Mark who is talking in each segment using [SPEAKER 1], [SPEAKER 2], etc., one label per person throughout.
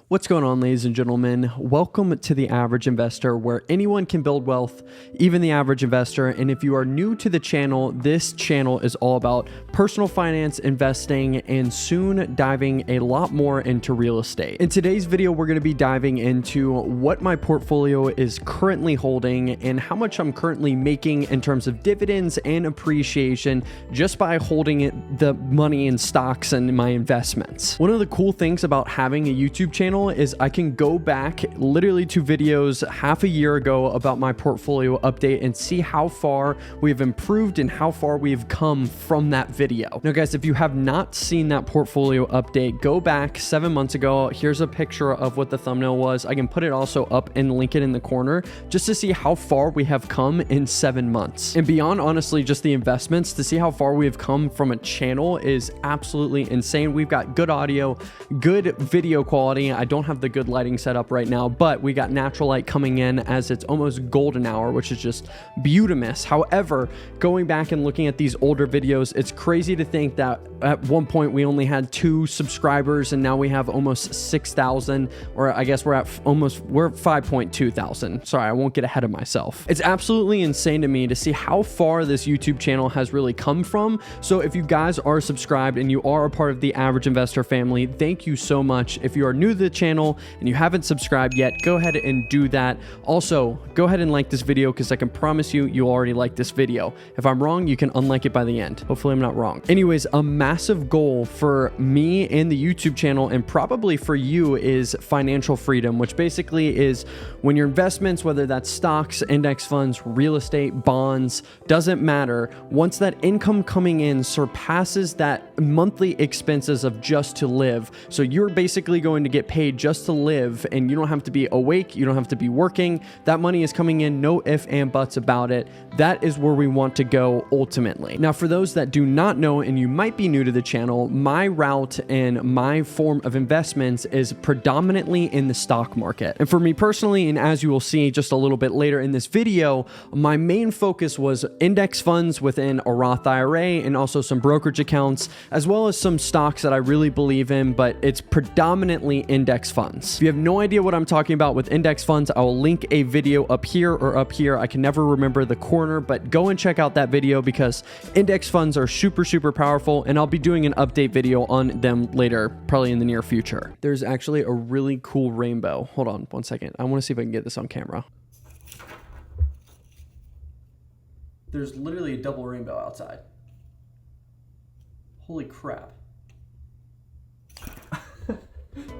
[SPEAKER 1] What's going on, ladies and gentlemen? Welcome to The Average Investor, where anyone can build wealth, even the average investor. And if you are new to the channel, this channel is all about personal finance, investing, and soon diving a lot more into real estate. In today's video, we're going to be diving into what my portfolio is currently holding and how much I'm currently making in terms of dividends and appreciation just by holding the money in stocks and my investments. One of the cool things about having a YouTube channel is I can go back literally to videos half a year ago about my portfolio update and see how far we've improved and how far we've come from that video. Now guys, if you have not seen that portfolio update, go back 7 months ago. Here's a picture of what the thumbnail was. I can put it also up and link it in the corner just to see how far we have come in 7 months. And beyond honestly just the investments, to see how far we have come from a channel is absolutely insane. We've got good audio, good video quality. I don't have the good lighting set up right now, but we got natural light coming in as it's almost golden hour, which is just beautimous. However, going back and looking at these older videos, it's crazy to think that at one point we only had 2 subscribers and now we have almost 6,000, or I guess we're 5.2 thousand. Sorry, I won't get ahead of myself. It's absolutely insane to me to see how far this YouTube channel has really come from. So if you guys are subscribed and you are a part of the Average Investor family, thank you so much. If you are new to the channel and you haven't subscribed yet, go ahead and do that. Also, go ahead and like this video because I can promise you, you'll already like this video. If I'm wrong, you can unlike it by the end. Hopefully I'm not wrong. Anyways, a massive goal for me and the YouTube channel, and probably for you, is financial freedom, which basically is when your investments, whether that's stocks, index funds, real estate, bonds, doesn't matter. Once that income coming in surpasses that monthly expenses of just to live, so you're basically going to get paid just to live and you don't have to be awake, you don't have to be working, that money is coming in, no ifs and buts about it. That is where we want to go ultimately. Now, for those that do not know, and you might be new to the channel, my route and my form of investments is predominantly in the stock market. And for me personally, and as you will see just a little bit later in this video, my main focus was index funds within a Roth IRA and also some brokerage accounts, as well as some stocks that I really believe in, but it's predominantly index funds. If you have no idea what I'm talking about with index funds, I will link a video up here or up here. I can never remember the corner, but go and check out that video because index funds are super powerful, and I'll be doing an update video on them later, probably in the near future. There's actually a really cool rainbow. Hold on one second. I want to see if I can get this on camera. There's literally a double rainbow outside. Holy crap.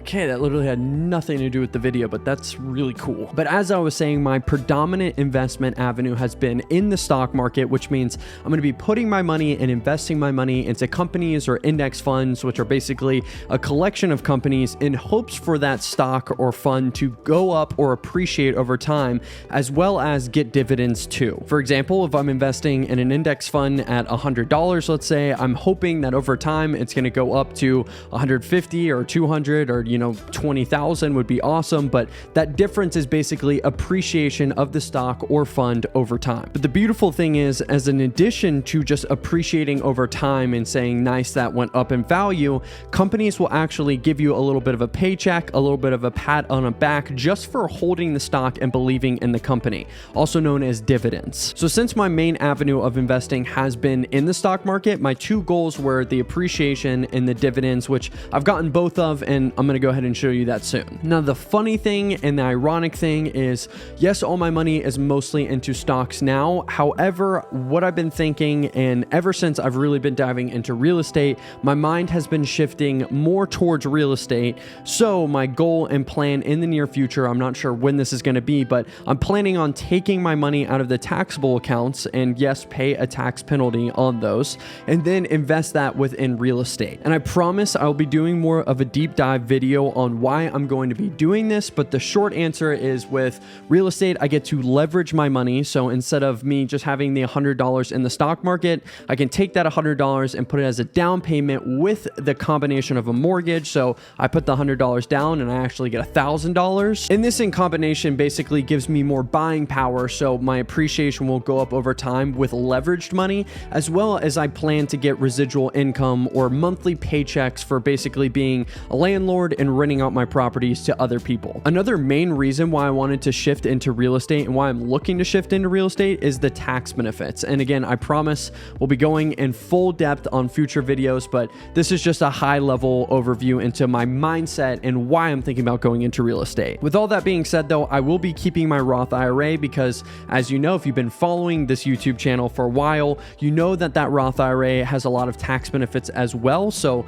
[SPEAKER 1] Okay, that literally had nothing to do with the video, but that's really cool. But as I was saying, my predominant investment avenue has been in the stock market, which means I'm going to be putting my money and investing my money into companies or index funds, which are basically a collection of companies in hopes for that stock or fund to go up or appreciate over time, as well as get dividends too. For example, if I'm investing in an index fund at $100, let's say, I'm hoping that over time it's going to go up to 150 or 200 or 20,000 would be awesome, but that difference is basically appreciation of the stock or fund over time. But the beautiful thing is, as an addition to just appreciating over time and saying nice, that went up in value, companies will actually give you a little bit of a paycheck, a little bit of a pat on the back just for holding the stock and believing in the company, also known as dividends. So since my main avenue of investing has been in the stock market, my 2 goals were the appreciation and the dividends, which I've gotten both of, and I'm going to go ahead and show you that soon. Now, the funny thing and the ironic thing is, yes, all my money is mostly into stocks now. However, what I've been thinking, and ever since I've really been diving into real estate, my mind has been shifting more towards real estate. So my goal and plan in the near future, I'm not sure when this is going to be, but I'm planning on taking my money out of the taxable accounts and yes, pay a tax penalty on those, and then invest that within real estate. And I promise I'll be doing more of a deep dive video on why I'm going to be doing this, but the short answer is with real estate, I get to leverage my money. So instead of me just having the $100 in the stock market, I can take that $100 and put it as a down payment with the combination of a mortgage. So I put the $100 down and I actually get $1,000. And this in combination basically gives me more buying power. So my appreciation will go up over time with leveraged money, as well as I plan to get residual income or monthly paychecks for basically being a landlord landlord and renting out my properties to other people. Another main reason why I wanted to shift into real estate and why I'm looking to shift into real estate is the tax benefits. And again, I promise we'll be going in full depth on future videos, but this is just a high level overview into my mindset and why I'm thinking about going into real estate. With all that being said though, I will be keeping my Roth IRA because, as you know, if you've been following this YouTube channel for a while, you know that Roth IRA has a lot of tax benefits as well. So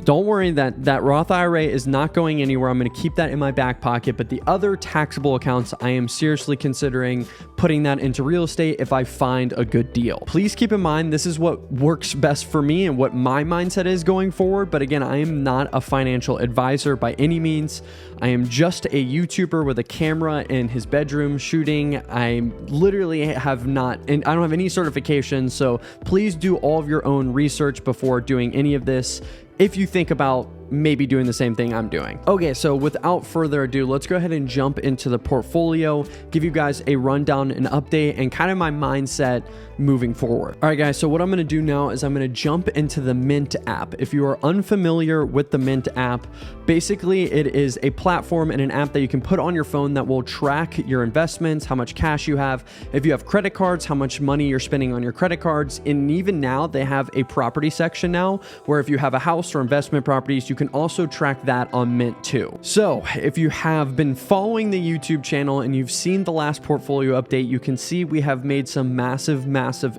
[SPEAKER 1] don't worry, that Roth IRA is not going anywhere. I'm going to keep that in my back pocket, but the other taxable accounts, I am seriously considering putting that into real estate if I find a good deal. Please keep in mind, this is what works best for me and what my mindset is going forward. But again, I am not a financial advisor by any means. I am just a YouTuber with a camera in his bedroom shooting. I literally have not, and I don't have any certifications. So please do all of your own research before doing any of this, if you think about maybe doing the same thing I'm doing. Okay, so without further ado, let's go ahead and jump into the portfolio, give you guys a rundown, an update, and kind of my mindset moving forward. All right, guys, so what I'm gonna do now is I'm gonna jump into the Mint app. If you are unfamiliar with the Mint app, basically it is a platform and an app that you can put on your phone that will track your investments, how much cash you have, if you have credit cards, how much money you're spending on your credit cards. And even now they have a property section now where if you have a house or investment properties, you can also track that on Mint too. So if you have been following the YouTube channel and you've seen the last portfolio update, you can see we have made some massive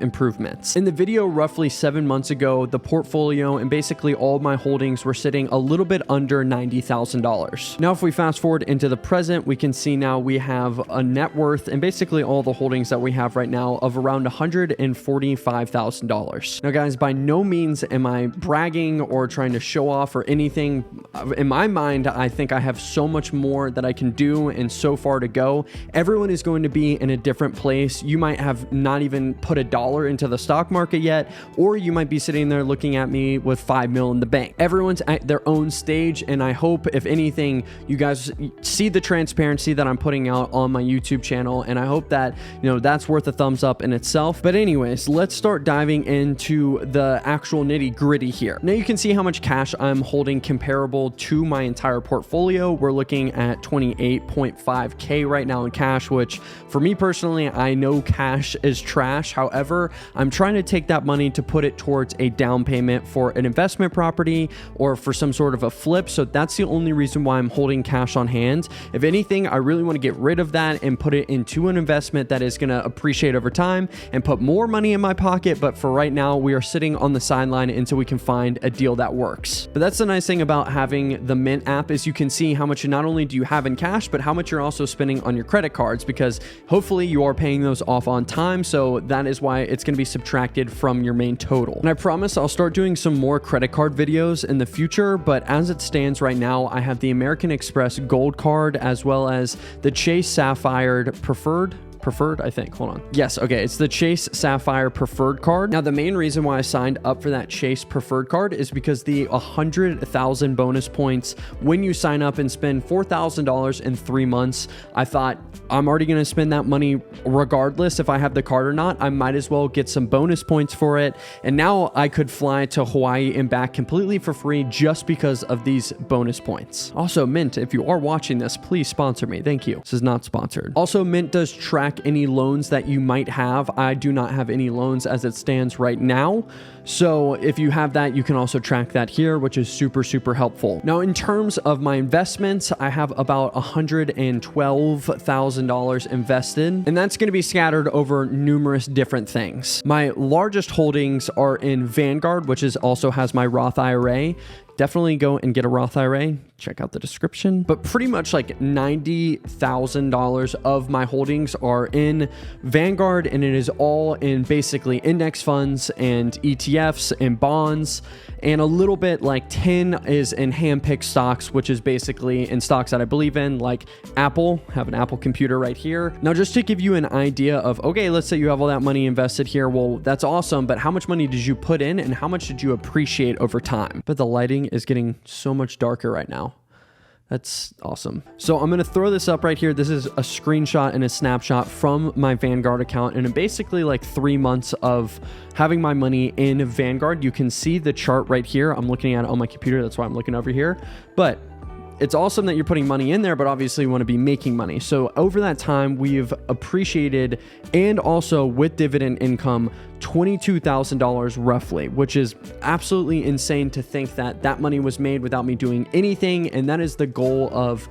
[SPEAKER 1] improvements. In the video roughly 7 months ago, the portfolio and basically all my holdings were sitting a little bit under $90,000. Now, if we fast forward into the present, we can see now we have a net worth and basically all the holdings that we have right now of around $145,000. Now, guys, by no means am I bragging or trying to show off or anything. In my mind, I think I have so much more that I can do and so far to go. Everyone is going to be in a different place. You might have not even put $1 into the stock market yet, or you might be sitting there looking at me with $5 million in the bank. Everyone's at their own stage, and I hope, if anything, you guys see the transparency that I'm putting out on my YouTube channel, and I hope that, you know, that's worth a thumbs up in itself. But anyways, let's start diving into the actual nitty gritty here. Now you can see how much cash I'm holding comparable to my entire portfolio. We're looking at 28.5K right now in cash, which for me personally, I know cash is trash. However, I'm trying to take that money to put it towards a down payment for an investment property or for some sort of a flip. So that's the only reason why I'm holding cash on hand. If anything, I really want to get rid of that and put it into an investment that is going to appreciate over time and put more money in my pocket. But for right now, we are sitting on the sideline until we can find a deal that works. But that's the nice thing about having the Mint app is you can see how much not only do you have in cash, but how much you're also spending on your credit cards, because hopefully you are paying those off on time. So that is why it's going to be subtracted from your main total. And I promise I'll start doing some more credit card videos in the future, but as it stands right now, I have the American Express Gold Card as well as the Chase Sapphire Preferred, I think. Hold on. Yes. Okay. It's the Chase Sapphire Preferred card. Now, the main reason why I signed up for that Chase Preferred card is because the 100,000 bonus points when you sign up and spend $4,000 in 3 months. I thought, I'm already going to spend that money regardless if I have the card or not. I might as well get some bonus points for it. And now I could fly to Hawaii and back completely for free just because of these bonus points. Also, Mint, if you are watching this, please sponsor me. Thank you. This is not sponsored. Also, Mint does track any loans that you might have. I do not have any loans as it stands right now. So if you have that, you can also track that here, which is super helpful. Now, in terms of my investments, I have about $112,000 invested, and that's going to be scattered over numerous different things. My largest holdings are in Vanguard, which also has my Roth IRA. Definitely go and get a Roth IRA. Check out the description. But pretty much like $90,000 of my holdings are in Vanguard, and it is all in basically index funds and ETFs and bonds, and a little bit like 10 is in hand-picked stocks, which is basically in stocks that I believe in, like Apple. I have an Apple computer right here. Now, just to give you an idea of, okay, let's say you have all that money invested here. Well, that's awesome, but how much money did you put in and how much did you appreciate over time? But the lighting is getting so much darker right now. That's awesome. So I'm going to throw this up right here. This is a screenshot and a snapshot from my Vanguard account. And in basically like 3 months of having my money in Vanguard, you can see the chart right here. I'm looking at it on my computer. That's why I'm looking over here. But it's awesome that you're putting money in there, but obviously you want to be making money. So over that time, we've appreciated, and also with dividend income, $22,000 roughly, which is absolutely insane to think that that money was made without me doing anything. And that is the goal of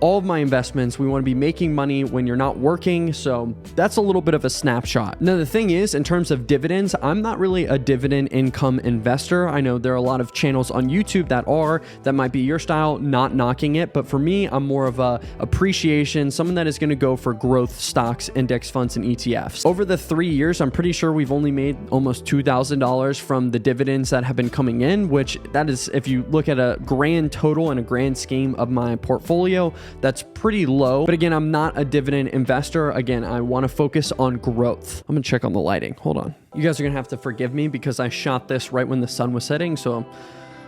[SPEAKER 1] all of my investments. We want to be making money when you're not working. So that's a little bit of a snapshot. Now, the thing is, in terms of dividends, I'm not really a dividend income investor. I know there are a lot of channels on YouTube that might be your style, not knocking it. But for me, I'm more of a appreciation, someone that is going to go for growth stocks, index funds, and ETFs. Over the 3 years, I'm pretty sure we've only made almost $2,000 from the dividends that have been coming in, which that is, if you look at a grand total and a grand scheme of my portfolio, that's pretty low. But again, I'm not a dividend investor. Again, I want to focus on growth. I'm gonna check on the lighting. Hold on. You guys are gonna have to forgive me because I shot this right when the sun was setting. So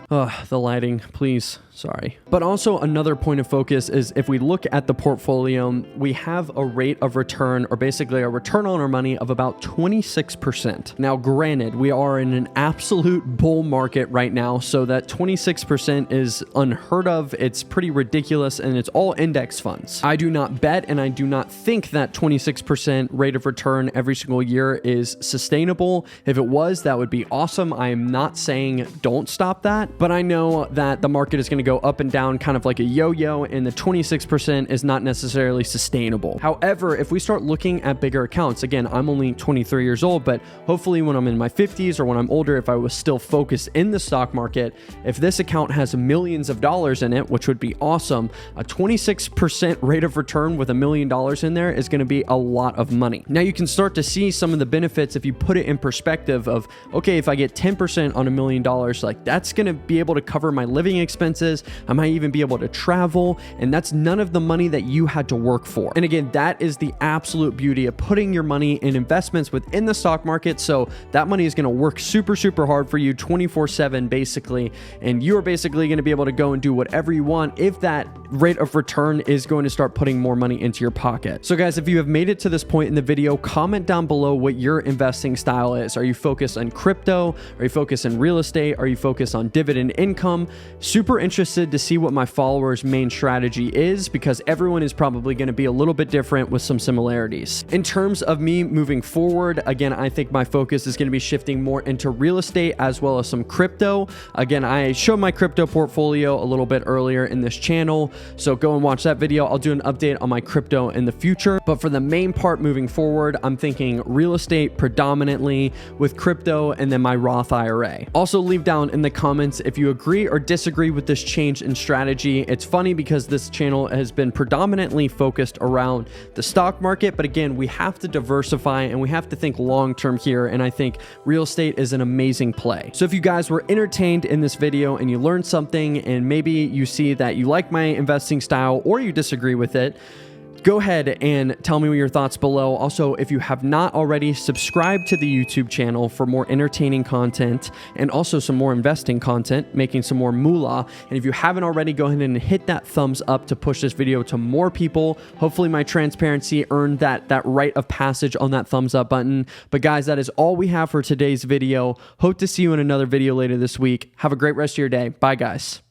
[SPEAKER 1] the lighting, please. Sorry. But also another point of focus is if we look at the portfolio, we have a rate of return, or basically a return on our money, of about 26%. Now, granted, we are in an absolute bull market right now, so that 26% is unheard of. It's pretty ridiculous, and it's all index funds. I do not bet, and I do not think that 26% rate of return every single year is sustainable. If it was, that would be awesome. I am not saying don't stop that, but I know that the market is going to go up and down kind of like a yo-yo, and the 26% is not necessarily sustainable. However, if we start looking at bigger accounts, again, I'm only 23 years old, but hopefully when I'm in my 50s or when I'm older, if I was still focused in the stock market, if this account has millions of dollars in it, which would be awesome, a 26% rate of return with $1 million in there is going to be a lot of money. Now you can start to see some of the benefits if you put it in perspective of, okay, if I get 10% on $1 million, like that's going to be able to cover my living expenses. I might even be able to travel, and that's none of the money that you had to work for. And again, that is the absolute beauty of putting your money in investments within the stock market. So that money is going to work super, super hard for you 24/7 basically, and you are basically going to be able to go and do whatever you want if that rate of return is going to start putting more money into your pocket. So guys, if you have made it to this point in the video, comment down below what your investing style is. Are you focused on crypto? Are you focused on real estate? Are you focused on dividend income? Super interested to see what my followers' main strategy is, because everyone is probably going to be a little bit different with some similarities. In terms of me moving forward, again, I think my focus is going to be shifting more into real estate as well as some crypto. Again, I showed my crypto portfolio a little bit earlier in this channel, so go and watch that video. I'll do an update on my crypto in the future, but for the main part moving forward, I'm thinking real estate predominantly with crypto and then my Roth IRA. Also, leave down in the comments if you agree or disagree with this change in strategy. It's funny because this channel has been predominantly focused around the stock market, but again, we have to diversify and we have to think long-term here, and I think real estate is an amazing play. So if you guys were entertained in this video and you learned something, and maybe you see that you like my investing style or you disagree with it, go ahead and tell me your thoughts below. Also, if you have not already, subscribe to the YouTube channel for more entertaining content and also some more investing content, making some more moolah. And if you haven't already, go ahead and hit that thumbs up to push this video to more people. Hopefully my transparency earned that rite of passage on that thumbs up button. But guys, that is all we have for today's video. Hope to see you in another video later this week. Have a great rest of your day. Bye, guys.